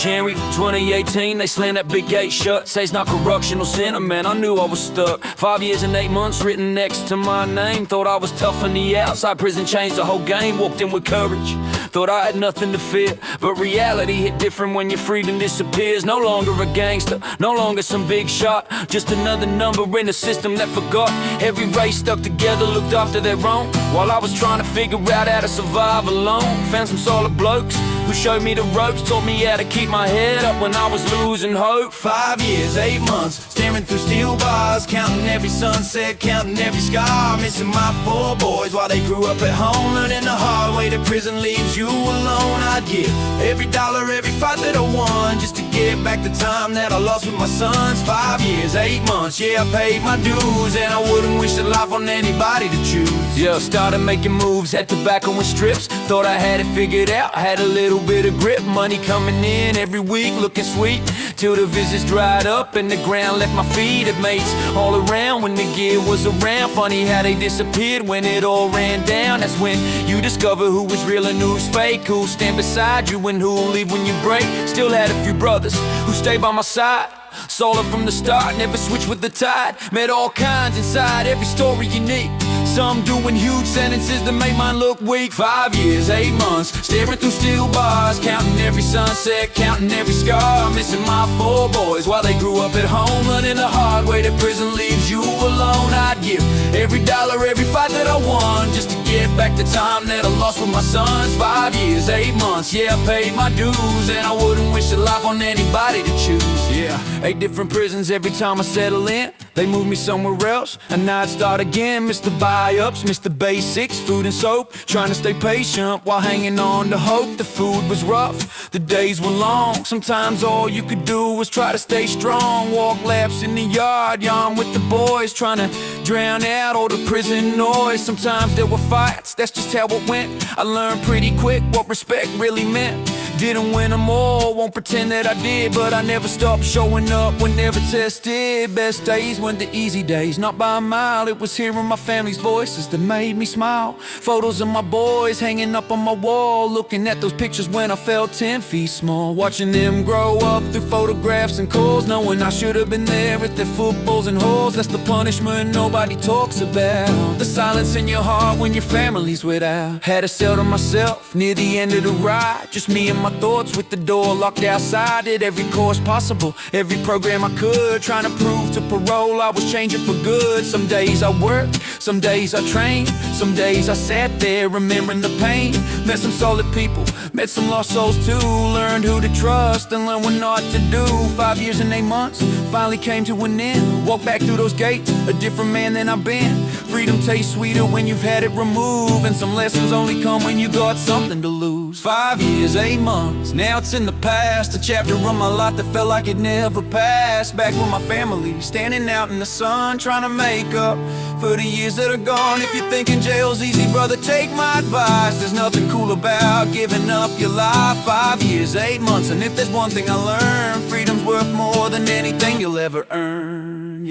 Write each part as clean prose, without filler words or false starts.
January 2018, they slammed that big gate shut. Say's not correctional center, man, I knew I was stuck. 5 years and 8 months written next to my name. Thought I was tough on the outside, prison changed the whole game. Walked in with courage, thought I had nothing to fear. But reality hit different when your freedom disappears. No longer a gangster, no longer some big shot, just another number in a system that forgot. Every race stuck together, looked after their own, while I was trying to figure out how to survive alone. Found some solid blokes who showed me the ropes, taught me how to keep my head up when I was losing hope. 5 years, 8 months, staring through steel bars, counting every sunset, counting every scar. Missing my 4 boys while they grew up at home, learning the hard way that prison leaves you alone. I'd give every dollar, every fight that I won, just to get back the time that I lost with my sons. 5 years, 8 months, yeah, I paid my dues, and I wouldn't wish the life on anybody to choose. Yeah, started making moves, had tobacco and strips. Thought I had it figured out, had a little bit of grip. Money coming in every week, looking sweet, till the visits dried up and the ground left my feet. Had mates all around when the gear was around. Funny how they disappeared when it all ran down. That's when you discover who was real and who's fake, who'll stand beside you and who'll leave when you break. Still had a few brothers who stayed by my side, solid from the start, never switched with the tide. Met all kinds inside, every story unique. Some doing huge sentences that made mine look weak. 5 years, 8 months, staring through steel bars, counting every sunset, counting every scar. Missing my 4 boys while they grew up at home, learning the hard way that prison leaves you alone. I'd give every dollar, every fight that I won, just to get back the time that I lost with my sons. 5 years, 8 months, yeah, I paid my dues, and I wouldn't wish the life on anybody to choose. Yeah, 8 different prisons every time I settle in. They moved me somewhere else, and now I'd start again. Missed the buy-ups, missed the basics, food and soap, trying to stay patient while hanging on to hope. The food was rough, the days were long. Sometimes all you could do was try to stay strong. Walk laps in the yard, yawn with the boys, trying to drown out all the prison noise. Sometimes there were fights, that's just how it went. I learned pretty quick what respect really meant. Didn't win them all, won't pretend that I did, but I never stopped showing up when never tested. Best days weren't the easy days, not by a mile. It was hearing my family's voices that made me smile. Photos of my boys hanging up on my wall, looking at those pictures when I felt 10 feet small. Watching them grow up through photographs and calls, knowing I should have been there at their footballs and halls. That's the punishment nobody talks about, the silence in your heart when your family's without. Had a cell to myself near the end of the ride, just me and my thoughts with the door locked outside. Did every course possible, every program I could, trying to prove to parole I was changing for good. Some days I worked, some days I trained, some days I sat there remembering the pain. Met some solid people, met some lost souls too, learned who to trust and learned what not to do. 5 years and 8 months finally came to an end. Walked back through those gates, a different man than I've been. Freedom tastes sweeter when you've had it removed, and some lessons only come when you got something to lose. 5 years, 8 months, now it's in the past, a chapter of my life that felt like it never passed. Back with my family, standing out in the sun, trying to make up for the years that are gone. If you're thinking jail's easy, brother, take my advice. There's nothing cool about giving up your life. 5 years, 8 months, and if there's one thing I learned, freedom's worth more than anything you'll ever earn.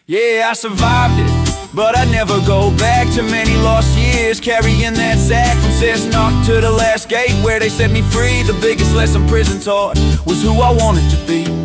Yeah, I survived it, but I'd never go back. Too many lost years carrying that sack, from Cessnock to the last gate where they set me free. The biggest lesson prison taught was who I wanted to be.